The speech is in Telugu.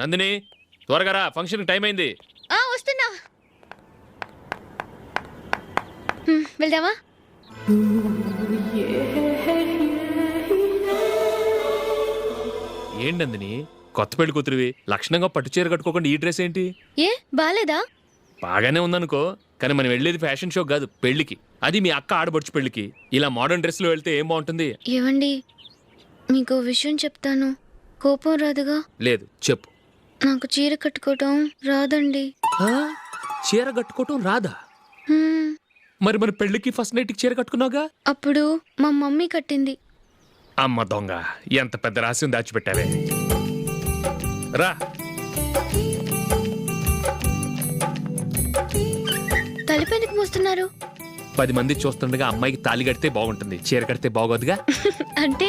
నందిని త్వరగా రా, ఫంక్షన్ టైం అయింది. వస్తున్నా. వెళ్దామా? ఏంటి నందిని, కొత్త పెళ్లి కూతురివి లక్షణంగా పట్టు చీర కట్టుకోకుండా ఈ డ్రెస్ ఏంటి? ఏ బాలేదా? బాగానే ఉందనుకో, కానీ మనం వెళ్ళేది ఫ్యాషన్ షో కాదు, పెళ్లికి. అది మీ అక్క ఆడబడుచు పెళ్లికి. ఇలా మోడర్న్ డ్రెస్ లో వెళ్తే ఏం బాగుంటుంది? ఏవండి, మీకు విషయం చెప్తాను, కోపం రాదుగా? లేదు, చెప్పు. నాకు చీర కట్టుకోవటం రాదండి. చీర కట్టుకోవటం రాదా? హ్మ్, మరి మన పెళ్లికి ఫస్ట్ నైట్కి చీర కట్టుకున్నావుగా? అప్పుడు మా మమ్మీ కట్టింది. అమ్మ దొంగ, ఎంత పెద్ద రహస్యం దాచిపెట్టావే. రా. తలపెందుకు మోస్తున్నారు? 10 మంది చూస్తుండగా అమ్మాయికి తాళి కడితే బాగుంటుంది, చీర కడితే బాగోదుగా. అంటే